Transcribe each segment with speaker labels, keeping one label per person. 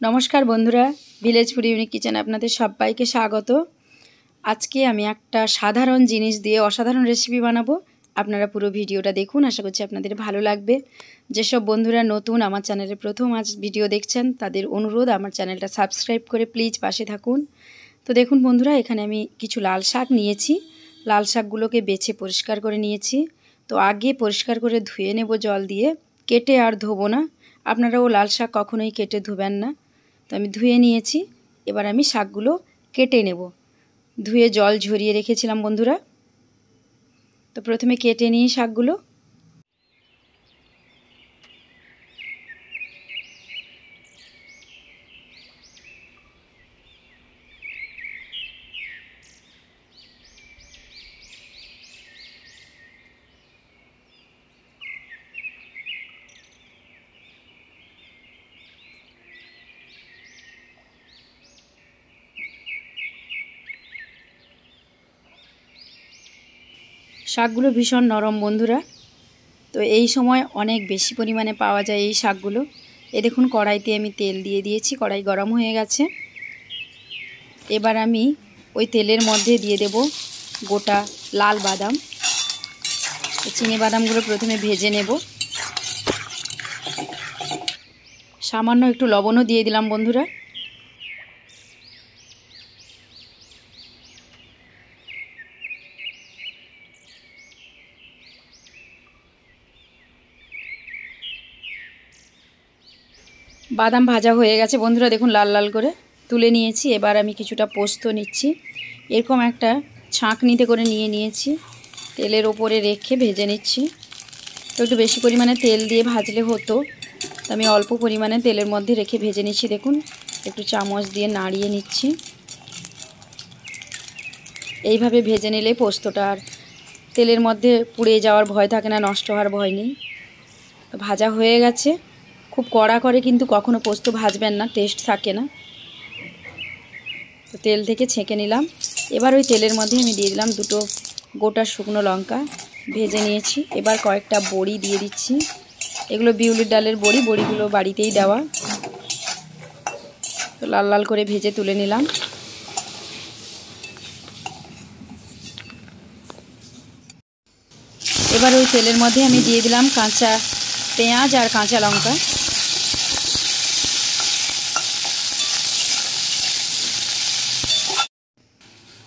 Speaker 1: নমস্কার বন্ধুরা, village food unique কিচেনে আপনাদের সবাইকে স্বাগত। আজকে আমি একটা সাধারণ জিনিস দিয়ে অসাধারণ রেসিপি বানাবো। আপনারা পুরো ভিডিওটা দেখুন, আশা করছি আপনাদের ভালো লাগবে। যেসব বন্ধুরা নতুন আমার চ্যানেলে প্রথম আজ ভিডিও দেখছেন তাদের অনুরোধ আমার চ্যানেলটা সাবস্ক্রাইব করে প্লিজ পাশে থাকুন। তো দেখুন বন্ধুরা, এখানে আমি কিছু লাল শাক নিয়েছি। লাল শাকগুলোকে বেছে পরিষ্কার করে নিয়েছি। তো আগে পরিষ্কার করে ধুয়ে নেব জল দিয়ে, কেটে আর ধোবো না। আপনারাও লাল শাক কখনোই কেটে ধুবেন না। তো আমি ধুয়ে নিয়েছি, এবার আমি শাকগুলো কেটে নেব। ধুয়ে জল ঝরিয়ে রেখেছিলাম বন্ধুরা। তো প্রথমে কেটে নিই শাকগুলো। শাকগুলো ভীষণ নরম বন্ধুরা। তো এই সময় অনেক বেশি পরিমাণে পাওয়া যায় এই শাকগুলো। এ দেখুন, কড়াইতে আমি তেল দিয়ে দিয়েছি, কড়াই গরম হয়ে গেছে। এবার আমি ওই তেলের মধ্যে দিয়ে দেব গোটা লাল বাদাম। চিনি বাদামগুলো প্রথমে ভেজে নেব। সামান্য একটু লবণও দিয়ে দিলাম বন্ধুরা। বাদাম ভাজা হয়ে গেছে বন্ধুরা, দেখুন লাল লাল করে তুলে নিয়েছি। এবার আমি কিছুটা পোস্ত নিচ্ছি। এরকম একটা ছাঁকনিতে করে নিয়েছি, তেলের ওপরে রেখে ভেজে নিচ্ছি। তো একটু বেশি পরিমাণে তেল দিয়ে ভাজলে হতো, আমি অল্প পরিমাণে তেলের মধ্যে রেখে ভেজে নিচ্ছি। দেখুন, একটু চামচ দিয়ে নাড়িয়ে নিচ্ছি। এইভাবে ভেজে নিলে পোস্তটা আর তেলের মধ্যে পুড়ে যাওয়ার ভয় থাকে না, নষ্ট হওয়ার ভয় নেই। ভাজা হয়ে গেছে। খুব কড়া করে কিন্তু কখনো পোস্ত ভাজবেন না, টেস্ট থাকে না। তো তেল থেকে ছেঁকে নিলাম। এবার ওই তেলের মধ্যে আমি দিয়ে দিলাম দুটো গোটা শুকনো লঙ্কা ভেজে নিয়েছি। এবার কয়েকটা বড়ি দিয়ে দিচ্ছি। এগুলো বিউলির ডালের বড়ি, বড়িগুলো বাড়িতেই দেওয়া। তো লাল লাল করে ভেজে তুলে নিলাম। এবার ওই তেলের মধ্যে আমি দিয়ে দিলাম কাঁচা পেঁয়াজ আর কাঁচা লঙ্কা।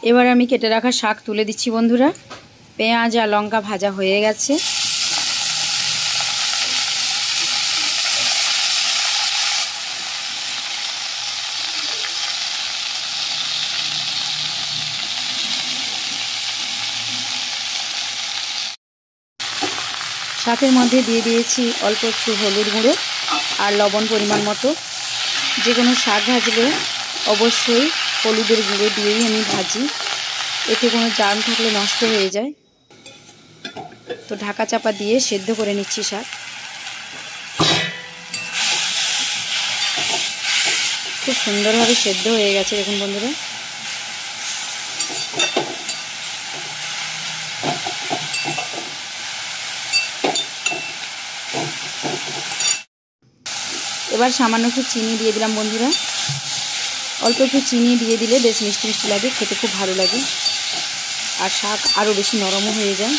Speaker 1: এবার আমি কেটে রাখা শাক তুলে দিচ্ছি বন্ধুরা। পেঁয়াজ আর লঙ্কা ভাজা হয়ে গেছে। শাকের মধ্যে দিয়ে দিয়েছি অল্প একটু হলুদ গুঁড়ো আর লবণ পরিমাণ মতো। যে কোনো শাক ভাজলে অবশ্যই হলুদের গুঁড়ো দিয়েই আমি ভাজি, এতে কোনো জার্ম থাকলে নষ্ট হয়ে যায়। তো ঢাকা চাপা দিয়ে সেদ্ধ করে নিচ্ছি শাক। খুব সুন্দরভাবে সেদ্ধ হয়ে গেছে দেখুন বন্ধুরা। এবার সামান্য একটু চিনি দিয়ে দিলাম বন্ধুরা। অল্প একটু চিনি দিয়ে দিলে বেশ মিষ্টি মিষ্টি লাগে, খেতে খুব ভালো লাগে, আর শাক আরও বেশি নরমও হয়ে যায়।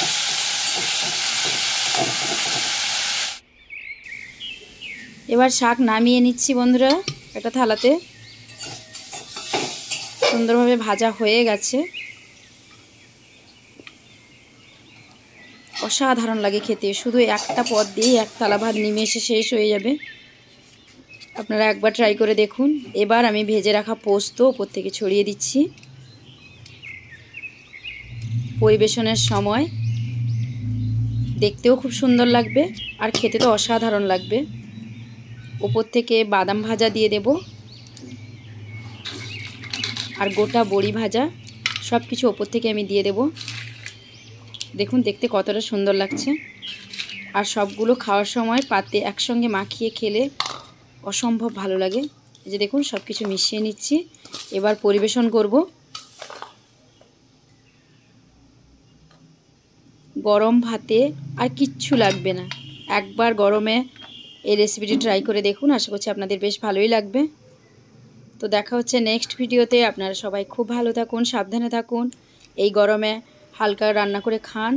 Speaker 1: এবার শাক নামিয়ে নিচ্ছি বন্ধুরা একটা থালাতে। সুন্দরভাবে ভাজা হয়ে গেছে। অসাধারণ লাগে খেতে, শুধু একটা পদ দিয়েই এক থালা ভাত নিমেষে শেষ হয়ে যাবে। আপনারা একবার ট্রাই করে দেখুন। এবার আমি ভেজে রাখা পোস্ত উপর থেকে ছড়িয়ে দিচ্ছি। পরিবেশনের সময় দেখতেও খুব সুন্দর লাগবে আর খেতে তো অসাধারণ লাগবে। উপর থেকে বাদাম ভাজা দিয়ে দেব আর গোটা বড়ি ভাজা, সব কিছু ওপর থেকে আমি দিয়ে দেব। দেখুন দেখতে কতটা সুন্দর লাগছে। আর সবগুলো খাওয়ার সময় পাতে একসঙ্গে মাখিয়ে খেলে অসম্ভব ভালো লাগে। এই যে দেখুন, সব কিছু মিশিয়ে নিচ্ছি। এবার পরিবেশন করব। গরম ভাতে আর কিচ্ছু লাগবে না। একবার গরমে এই রেসিপিটি ট্রাই করে দেখুন, আশা করছি আপনাদের বেশ ভালোই লাগবে। তো দেখা হচ্ছে নেক্সট ভিডিওতে। আপনারা সবাই খুব ভালো থাকুন, সাবধানে থাকুন। এই গরমে হালকা রান্না করে খান।